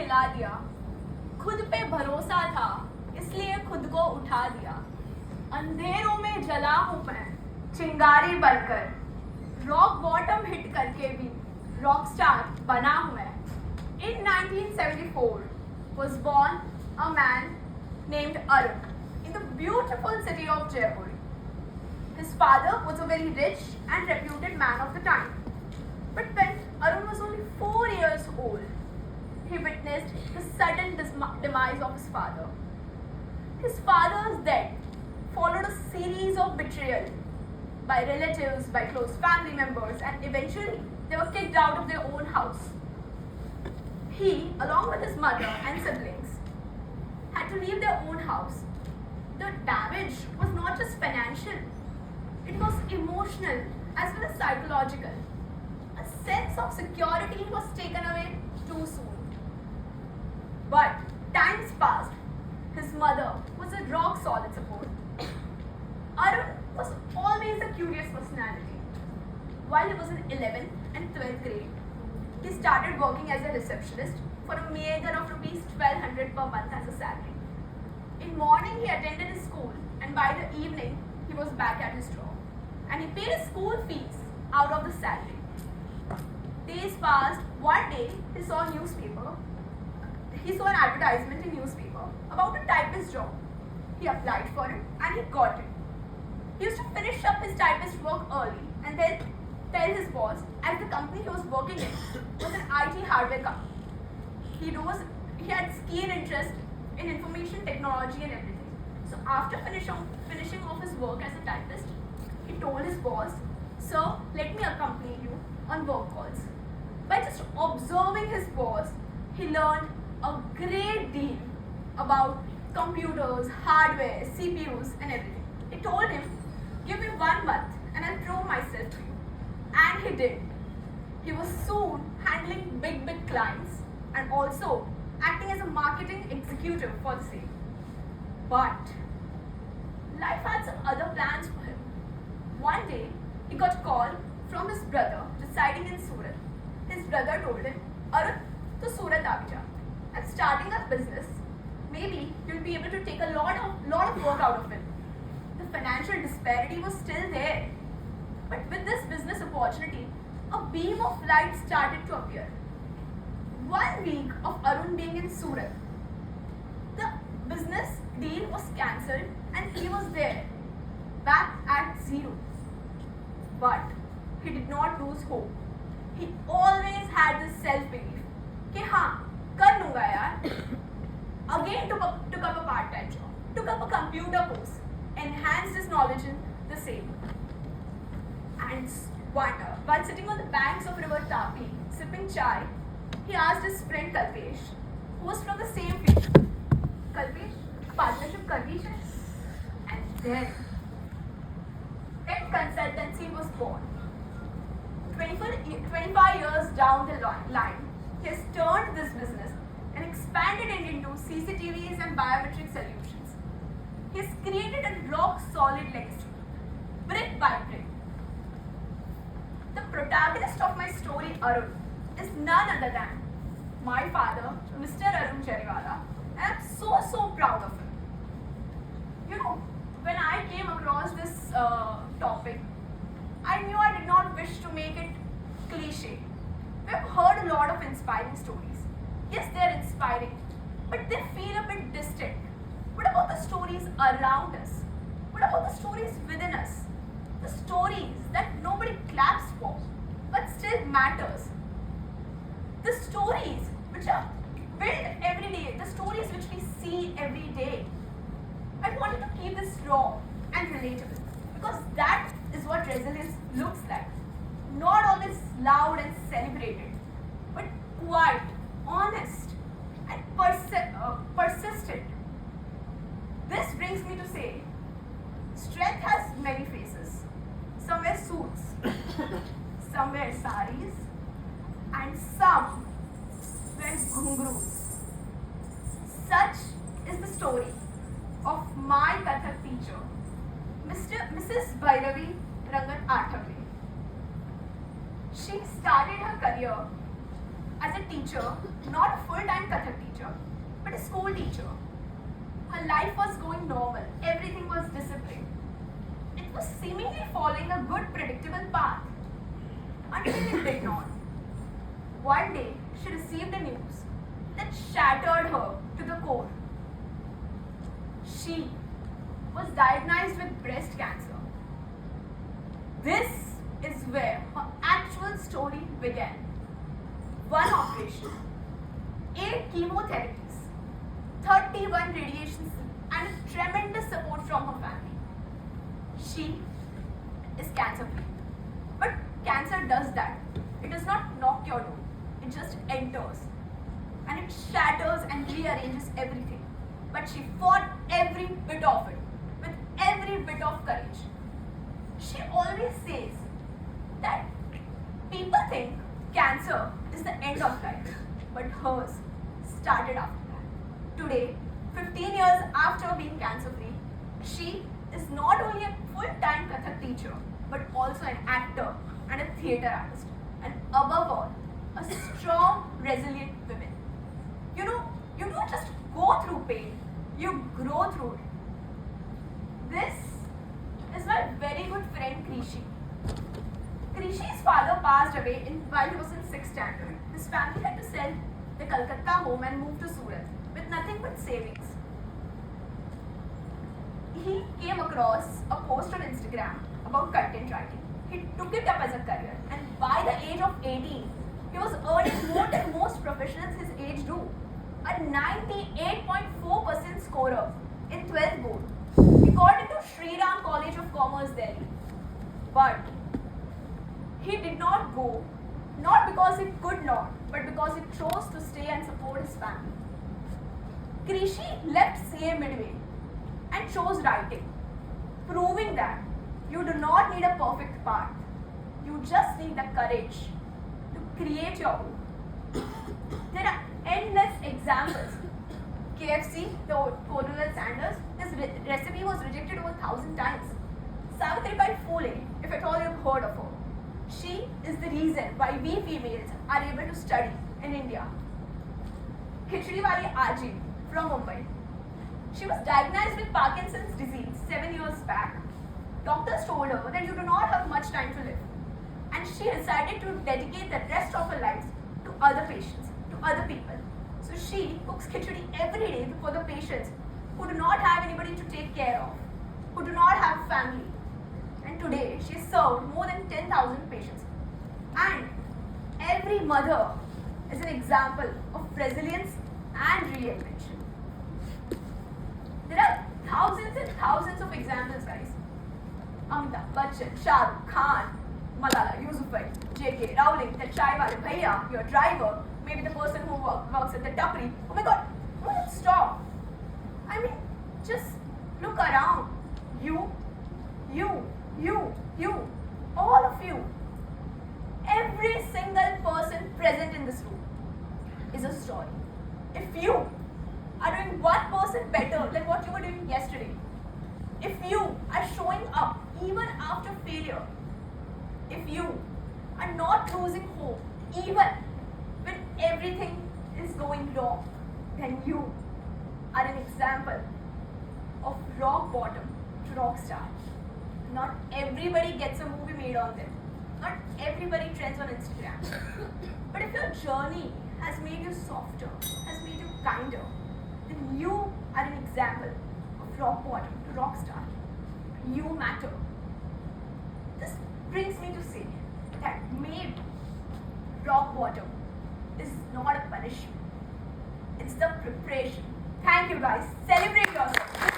हिला दिया, खुद पे भरोसा था इसलिए खुद को उठा दिया। अंधेरों में जला हूँ मैं चिंगारी बनकर, रॉक बॉटम हिट करके भी रॉक स्टार बना हूँ मैं। In 1974 was born a man named Arun in the beautiful city of Jaipur. His father was a very rich and reputed man of the time. But when Arun was only 4 years old, he witnessed the sudden demise of his father. His father's death followed a series of betrayal by relatives, by close family members, and eventually they were kicked out of their own house. He, along with his mother and siblings, had to leave their own house. The damage was not just financial, it was emotional as well as psychological. A sense of security was taken away too soon. But times passed. His mother was a rock solid support. Arun was always a curious personality. While he was in 11th and 12th grade, he started working as a receptionist for a meager of rupees 1200 per month as a salary. In morning he attended his school and by the evening he was back at his job. And he paid his school fees out of the salary. Days passed. One day he saw a newspaper. He saw an advertisement in newspaper about a typist job. He applied for it and he got it. He used to finish up his typist work early and then tell his boss as the company he was working in was an IT hardware company. He had keen interest in information technology and everything. So after finishing off his work as a typist, he told his boss, "Sir, let me accompany you on work calls." By just observing his boss, he learned a great deal about computers, hardware, CPUs and everything. He told him, "Give me 1 month and I'll prove myself to you." And he did. He was soon handling big clients and also acting as a marketing executive for the same. But life had some other plans for him. One day, he got a call from his brother residing in Surat. His brother told him, "Arun, to Surat aa ja. I'm starting a business. Maybe you'll be able to take a lot of work out of it." The financial disparity was still there. But with this business opportunity, a beam of light started to appear. 1 week of Arun being in Surat, the business deal was cancelled and he was there, back at zero. But he did not lose hope. He always had this self-belief कि हाँ कर लूँगा यार. Again took up a part-time job, took up a computer course, enhanced his knowledge in the same. And while sitting on the banks of river Tapi, sipping chai, he asked his friend Kalpesh, who was from the same field, "Kalpesh, partnership karni hai?" And then Tech Consultancy was born. 25 years down the line, he has turned this business and expanded it into CCTVs and biometric solutions. He has created a rock-solid legacy, brick by brick. The protagonist of my story, Arun, is none other than my father, Mr. Arun Chariwala, and I'm so proud of him. You know, when I came across this topic, I knew I did not wish to make it cliche. We've heard a lot of inspiring stories. Yes, they're inspiring, but they feel a bit distant. What about the stories around us? What about the stories within us? The stories that nobody claps for, but still matters. The stories which are built every day, the stories which we see every day. I wanted to keep this raw and relatable because that is what resilience looks like. Not always loud and celebrated, but quiet, honest, and persistent. This brings me to say, strength has many faces. Some wear suits, some wear saris, and some wear ghungroos. Such is the story of my Kathak teacher, Mrs. Bhairavi Rangan Athawale. She started her career as a teacher teacher, not a full-time Kathak teacher, but a school teacher. Her life was going normal, everything was disciplined. It was seemingly following a good, predictable path. Until it did not. One day, she received a news that shattered her to the core. She was diagnosed with breast cancer. This is where her actual story began. One operation, 8 chemotherapies, 31 radiations, and a tremendous support from her family. She is cancer free. But cancer does that. It does not knock your door. It just enters. And it shatters and rearranges everything. But she fought every bit of it with every bit of courage. She always says that people think cancer is the end of life, but hers started after that. Today, 15 years after being cancer free, she is not only a full-time Kathak teacher, but also an actor and a theatre artist. And above all, a strong, resilient woman. You know, you don't just go through pain, you grow through it. This is my very good friend Krishi. Krishi's father passed away while he was in 6th standard. His family had to sell the Calcutta home and move to Surat with nothing but savings. He came across a post on Instagram about content writing. He took it up as a career, and by the age of 18, he was earning more than most professionals his age do. A 98.4% scorer in 12th board. He got into Sri Ram College of Commerce, Delhi. But he did not go, not because he could not, but because he chose to stay and support his family. Krishi left CA midway and chose writing, proving that you do not need a perfect path. You just need the courage to create your own. There are endless examples. KFC, the Colonel Sanders, his recipe was rejected over 1,000 times. Savitribai Phule, if at all you've heard of her, she is the reason why we females are able to study in India. Khichdi Wali Aji from Mumbai. She was diagnosed with Parkinson's disease 7 years back. Doctors told her that you do not have much time to live. And she decided to dedicate the rest of her life to other patients, to other people. So she cooks khichdi every day for the patients who do not have anybody to take care of, who do not have family. And today she served more than 10,000 patients. And every mother is an example of resilience and reinvention. There are thousands and thousands of examples, guys. Amitabh Bachchan, Shah Rukh Khan, Malala Yousafzai, J.K. Rowling, the chai wale bhaiya, your driver, maybe the person who works at the tapri. Oh my God, don't stop. I mean, just look around. You, all of you. Every single person present in this room is a story. If you are doing 1% better than what you were doing yesterday, if you are showing up even after failure, if you are not losing hope even when everything is going wrong, then you are an example of rock bottom to rock star. Not everybody gets a movie made on them. Not everybody trends on Instagram. But if your journey has made you softer, has made you kinder, then you are an example of rock bottom to rock star. You matter. This brings me to say that maybe rock bottom is not a punishment. It's the preparation. Thank you guys. Celebrate yourself.